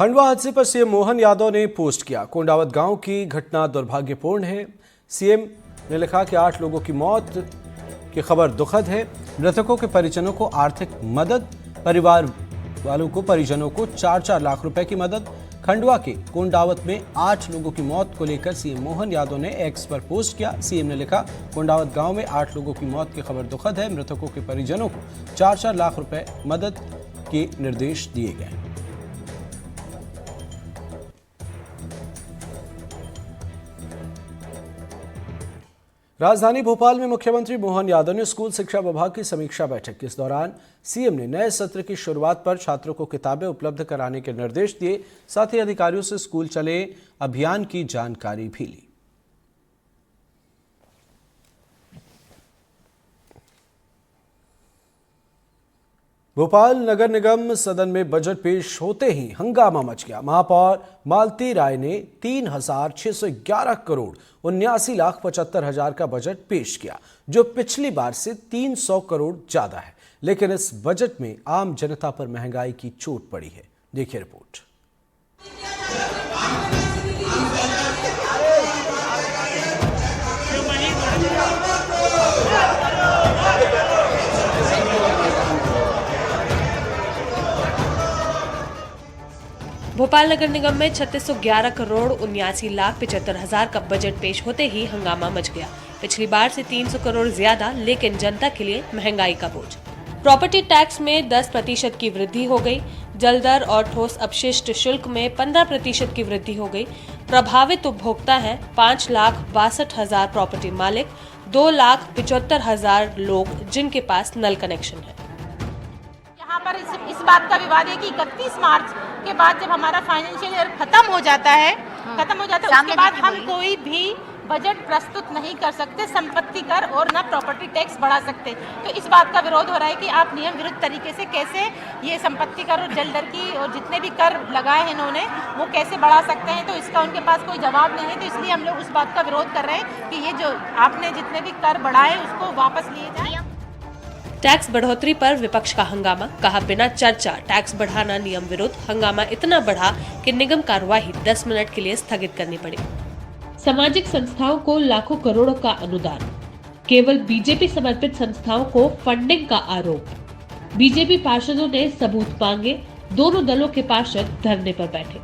खंडवा हादसे पर सीएम मोहन यादव ने पोस्ट किया। कोंडावत गांव की घटना दुर्भाग्यपूर्ण है। सीएम ने लिखा कि 8 लोगों की मौत की खबर दुखद है। मृतकों के परिजनों को आर्थिक मदद, परिवार वालों को परिजनों को 4-4 लाख रुपए की मदद। खंडवा के कोंडावत में 8 लोगों की मौत को लेकर सीएम मोहन यादव ने एक्स पर पोस्ट किया। सीएम ने लिखा, कोंडावत गांव में 8 लोगों की मौत की खबर दुखद है। मृतकों के परिजनों को 4-4 लाख रुपए मदद के निर्देश दिए गए। राजधानी भोपाल में मुख्यमंत्री मोहन यादव ने स्कूल शिक्षा विभाग की समीक्षा बैठक की। इस दौरान सीएम ने नए सत्र की शुरुआत पर छात्रों को किताबें उपलब्ध कराने के निर्देश दिए। साथ ही अधिकारियों से स्कूल चले अभियान की जानकारी भी ली। भोपाल नगर निगम सदन में बजट पेश होते ही हंगामा मच गया। महापौर मालती राय ने 3,611 करोड़ 79,75,000 का बजट पेश किया, जो पिछली बार से 300 करोड़ ज्यादा है। लेकिन इस बजट में आम जनता पर महंगाई की चोट पड़ी है। देखिए रिपोर्ट। भोपाल नगर निगम में 3611 करोड़ 79,75,000 का बजट पेश होते ही हंगामा मच गया। पिछली बार से 300 करोड़ ज्यादा, लेकिन जनता के लिए महंगाई का बोझ। प्रॉपर्टी टैक्स में 10% की वृद्धि हो गई। जल दर और ठोस अपशिष्ट शुल्क में 15% की वृद्धि हो गई। प्रभावित उपभोक्ता हैं 5,62,000 प्रॉपर्टी मालिक, 2,75,000 लोग जिनके पास नल कनेक्शन है। यहाँ पर इस बात का विवाद है कि 31 मार्च के बाद जब हमारा फाइनेंशियल ईयर खत्म हो जाता है उसके बाद हम कोई भी बजट प्रस्तुत नहीं कर सकते, संपत्ति कर और न प्रॉपर्टी टैक्स बढ़ा सकते। तो इस बात का विरोध हो रहा है कि आप नियम विरुद्ध तरीके से कैसे ये संपत्ति कर और जल दर की और जितने भी कर लगाए हैं इन्होंने वो कैसे बढ़ा सकते हैं। तो इसका उनके पास कोई जवाब नहीं है। तो इसलिए हम लोग उस बात का विरोध कर रहे हैं कि ये जो आपने जितने भी कर बढ़ाए उसको वापस लिए जाए। टैक्स बढ़ोतरी पर विपक्ष का हंगामा, कहा बिना चर्चा टैक्स बढ़ाना नियम विरुद्ध। हंगामा इतना बढ़ा कि निगम कार्यवाही 10 मिनट के लिए स्थगित करनी पड़ी। सामाजिक संस्थाओं को लाखों करोड़ों का अनुदान, केवल बीजेपी समर्पित संस्थाओं को फंडिंग का आरोप। बीजेपी पार्षदों ने सबूत मांगे, दोनों दलों के पार्षद धरने पर बैठे।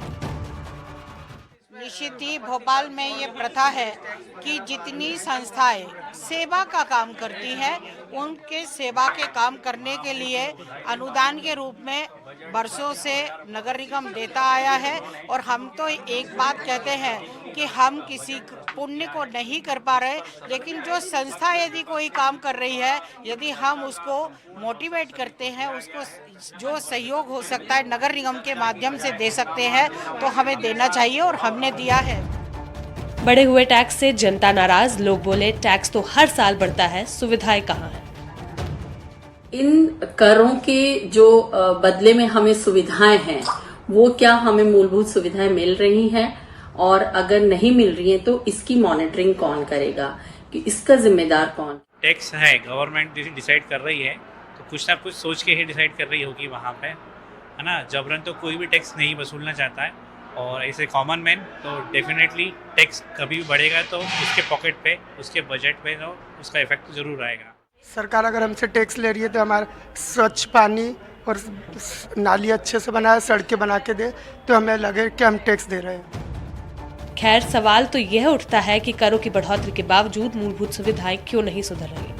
निश्चित ही भोपाल में ये प्रथा है कि जितनी संस्थाएं सेवा का काम करती हैं, उनके सेवा के काम करने के लिए अनुदान के रूप में बरसों से नगर निगम देता आया है। और हम तो एक बात कहते हैं कि हम किसी पुण्य को नहीं कर पा रहे, लेकिन जो संस्था यदि कोई काम कर रही है, यदि हम उसको मोटिवेट करते हैं, उसको जो सहयोग हो सकता है नगर निगम के माध्यम से दे सकते हैं, तो हमें देना चाहिए और हमने दिया है। बढ़े हुए टैक्स से जनता नाराज। लोग बोले, टैक्स तो हर साल बढ़ता है, सुविधाएं कहाँ है। इन करों के जो बदले में हमें सुविधाएं हैं, वो क्या हमें मूलभूत सुविधाएं मिल रही हैं, और अगर नहीं मिल रही हैं तो इसकी मॉनिटरिंग कौन करेगा, कि इसका जिम्मेदार कौन। टैक्स है, गवर्नमेंट डिसाइड कर रही है, तो कुछ ना कुछ सोच के ही डिसाइड कर रही होगी वहाँ पे, है ना। जबरन तो कोई भी टैक्स नहीं वसूलना चाहता है, और ऐसे कॉमन मैन तो डेफिनेटली टैक्स कभी भी बढ़ेगा तो उसके पॉकेट पे, उसके बजट पे तो उसका इफेक्ट जरूर आएगा। सरकार अगर हमसे टैक्स ले रही है तो हमारा स्वच्छ पानी और नाली अच्छे से बनाए, सड़कें बना के दे, तो हमें लगे कि हम टैक्स दे रहे हैं। खैर, सवाल तो यह उठता है कि करों की बढ़ोतरी के बावजूद मूलभूत सुविधाएं क्यों नहीं सुधर रही।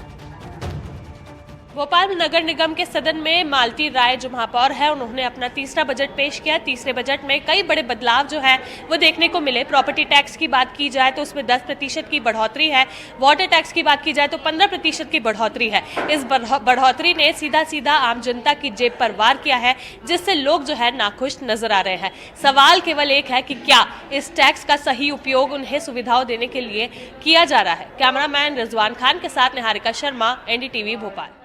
भोपाल नगर निगम के सदन में मालती राय जो महापौर है, उन्होंने अपना तीसरा बजट पेश किया। तीसरे बजट में कई बड़े बदलाव जो है वो देखने को मिले। प्रॉपर्टी टैक्स की बात की जाए तो उसमें 10% की बढ़ोतरी है। वाटर टैक्स की बात की जाए तो 15% की बढ़ोतरी है। इस बढ़ोतरी ने सीधा सीधा आम जनता की जेब पर वार किया है, जिससे लोग जो है नाखुश नजर आ रहे हैं। सवाल केवल एक है कि क्या इस टैक्स का सही उपयोग उन्हें सुविधाओं देने के लिए किया जा रहा है। कैमरामैन रिजवान खान के साथ निहारिका शर्मा, NDTV भोपाल।